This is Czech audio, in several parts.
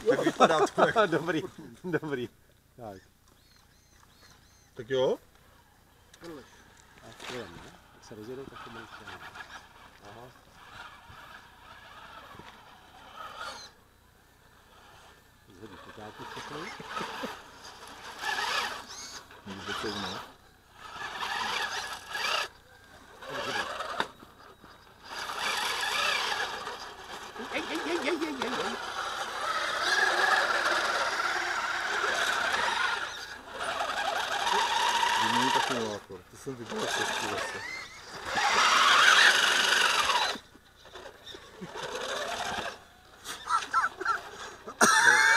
Tak vypadá to jak... Dobrý, dobrý. Tak jo? Tak jo, ne? Jak se rozjedou, tak to bude stejné. Aha. Zhodí potáky všechny. Může to ne? Vymění tak simulátor. To jsem viděl cestu zase.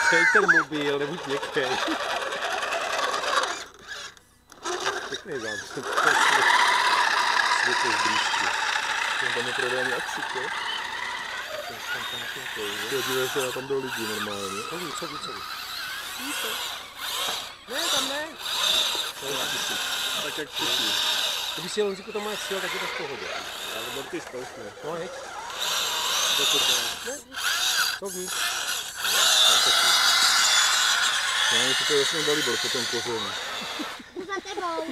Chej ten mobil, nebuď měkkej. Pěkný záběr. Světlo z blízky. Tam je prodání akci, co? Podívej se, já tam jdou lidi normálně. Co ví? Ne, tam ne. Tak jak všichni. Kdyby si jenom říkal, tam máš sil, tak je to v pohodě. Ale byl ty stousne. No, heď. Ne, co víc. Já mi si to jasně dalíbil po tom koření. Jdu za tebou.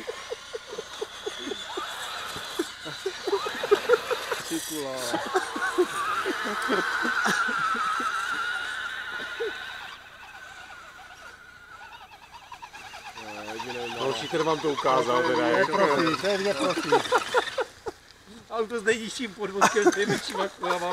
Ty kula. Další, který vám to ukázal, teda je je profík, to je profík. Ale to s nejnižším podvozkem, s nejmenšíma kulama.